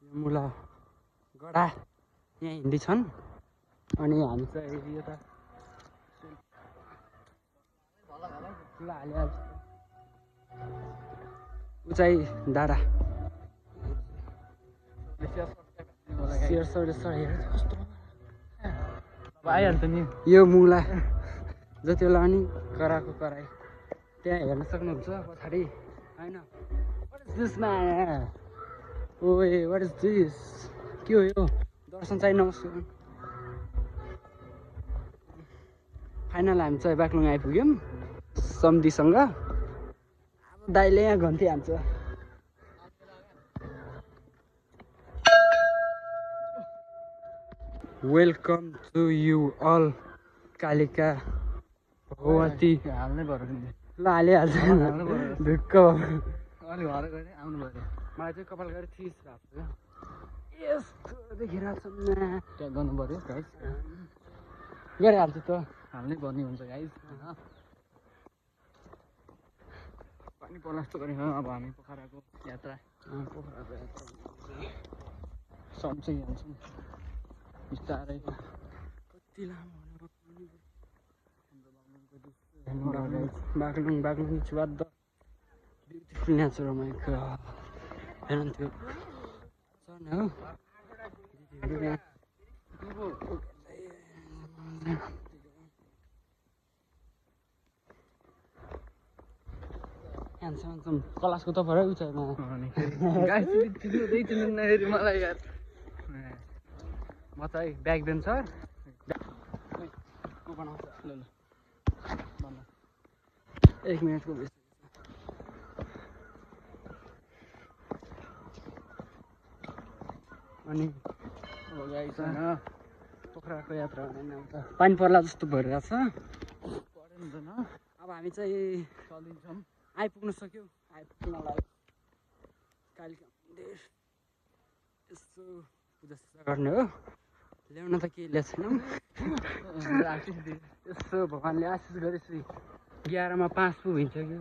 मुला गडा यहाँ हिँड्दै छन् अनि हामी चाहिँ यता हालिहाल्छ उचाइ डाँडा आइहाल्छ नि यो मुला जति बेला अनि कराएको कराई त्यहाँ हेर्न सक्नुहुन्छ पछाडि होइन वाट इज दिस म्यान ओए वाट इज दिस के हो यो दर्शन चाहिँ नमस्कार फाइनल हामी चाहिँ बाक्लुङ आइपुग्यौँ सम्धीसँग अब दाइले यहाँ घन्टी हान्छ welcome to you all Kalika Bhagwati हाल्नै पऱ्यो नि ल हालिहाल्छ ढुक्क अलि घर गएर आउनु पऱ्यो मलाई चाहिँ कपाल गएर थिस भएको छ यस्तो देखिरहेको छ ट्याग गर्नु पऱ्यो गाइस गरिहाल्छु त हाल्नै पर्ने हुन्छ गाइस होइन पानी पर्ला जस्तो गरेर अब हामी पोखराको यात्रा पोखराको यात्रा सम्झै हाल्छौँ बिस्तारै कति लामो Baglung is what the beautiful nature my god हेर्नुहुन्थ्यो चढ्ने हो ह्यान्डसम कलासको त भरै उचाइमा मलाई यार म चाहिँ ब्याक बेन्चर एक मिनटको अनि पोखराको यात्रा पानी पर्ला जस्तो भइरहेको छ अब हामी चाहिँ चलिन्छौँ आइपुग्न सक्यौँ आइपुग्नलाई कालिका मन्दिर यसो पूजासुजा गर्ने हो ल्याउन त केही ल्याएको छैनौँ यसो भगवान्ले आशिष गरेपछि 11मा 5 पु हुन्छ कि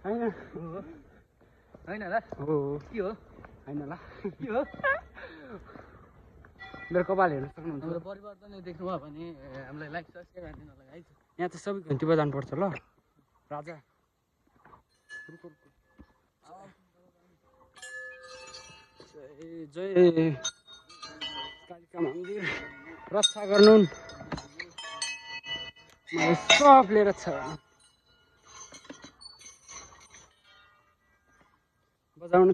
होइन होइन ल हो के हो होइन ल के हो मेरो कपाल हेर्न सक्नुहुन्छ हाम्रो परिवर्तन देख्नु भयो भने हामीलाई लाइक सब्सक्राइब हान्दिनु होला गाइस यहाँ त सबै घन्टी बजाउनुपर्छ ल राजा जय कालिका मन्दिर रक्षा गर्नु मलाई सब लिएर छ बजाउनु